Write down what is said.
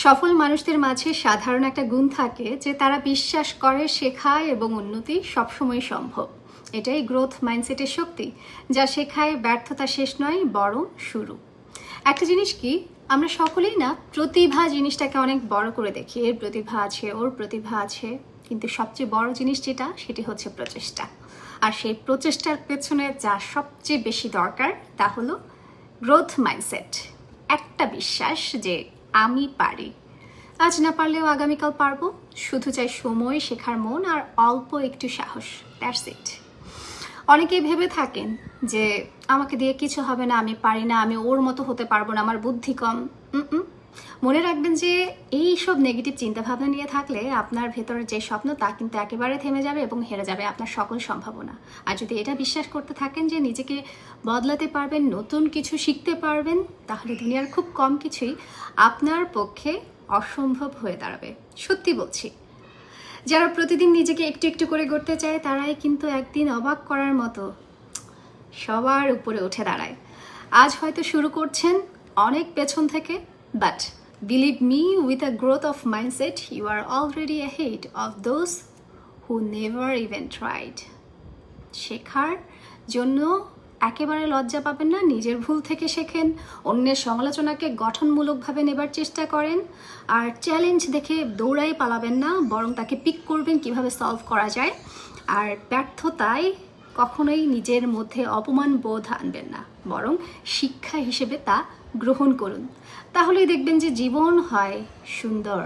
সফল মানুষদের মাঝে সাধারণ একটা গুণ থাকে যে তারা বিশ্বাস করে শেখা এবং উন্নতি সবসময় সম্ভব। এটাই গ্রোথ মাইন্ডসেটের শক্তি, যা শেখায় ব্যর্থতা শেষ নয় বরং শুরু। একটা জিনিস কি, আমরা সকলেই না প্রতিভা জিনিসটাকে অনেক বড় করে দেখি, এর প্রতিভা আছে, ওর প্রতিভা আছে, কিন্তু সবচেয়ে বড় জিনিস যেটা সেটি হচ্ছে প্রচেষ্টা। আর সেই প্রচেষ্টার পেছনে যা সবচেয়ে বেশি দরকার তা হলো গ্রোথ মাইন্ডসেট। একটা বিশ্বাস যে আমি পারি, আজ না পারলেও আগামীকাল পারবো। শুধু চাই সময়, শেখার মন আর অল্প একটু সাহস। That's it. অনেকেই ভেবে থাকেন যে আমাকে দিয়ে কিছু হবে না, আমি পারি না, আমি ওর মতো হতে পারবো না, আমার বুদ্ধি কম। মনে রাখবেন যে এই সব নেগেটিভ চিন্তাভাবনা নিয়ে থাকলে আপনার ভেতরের যে স্বপ্ন তা কিন্তু একেবারে থেমে যাবে এবং হেরে যাবে আপনার সকল সম্ভাবনা। আর যদি এটা বিশ্বাস করতে থাকেন যে নিজেকে বদলাতে পারবেন, নতুন কিছু শিখতে পারবেন, তাহলে দুনিয়ার খুব কম কিছুই আপনার পক্ষে অসম্ভব হয়ে দাঁড়াবে। সত্যি বলছি, যারা প্রতিদিন নিজেকে একটু একটু করে গড়তে চায় তারাই কিন্তু একদিন অবাক করার মতো সবার উপরে উঠে দাঁড়ায়। আজ হয়তো শুরু করছেন অনেক পেছন থেকে, but believe me, with a growth of mindset you are already ahead of those who never even tried. শেখার জন্য একেবারে লজ্জা পাবেন না, নিজের ভুল থেকে শেখেন, অন্যের সমালোচনাকে গঠনমূলকভাবে নেবার চেষ্টা করেন, আর চ্যালেঞ্জ দেখে দৌড়াই পালাবেন না, বরং তাকে পিক করবেন কিভাবে সলভ করা যায়। আর ব্যর্থতায় কখনোই নিজের মধ্যে অপমান বোধ আনবেন না, বরং শিক্ষা হিসেবে তা গ্রহণ করুন। তাহলেই দেখবেন যে জীবন হয় সুন্দর।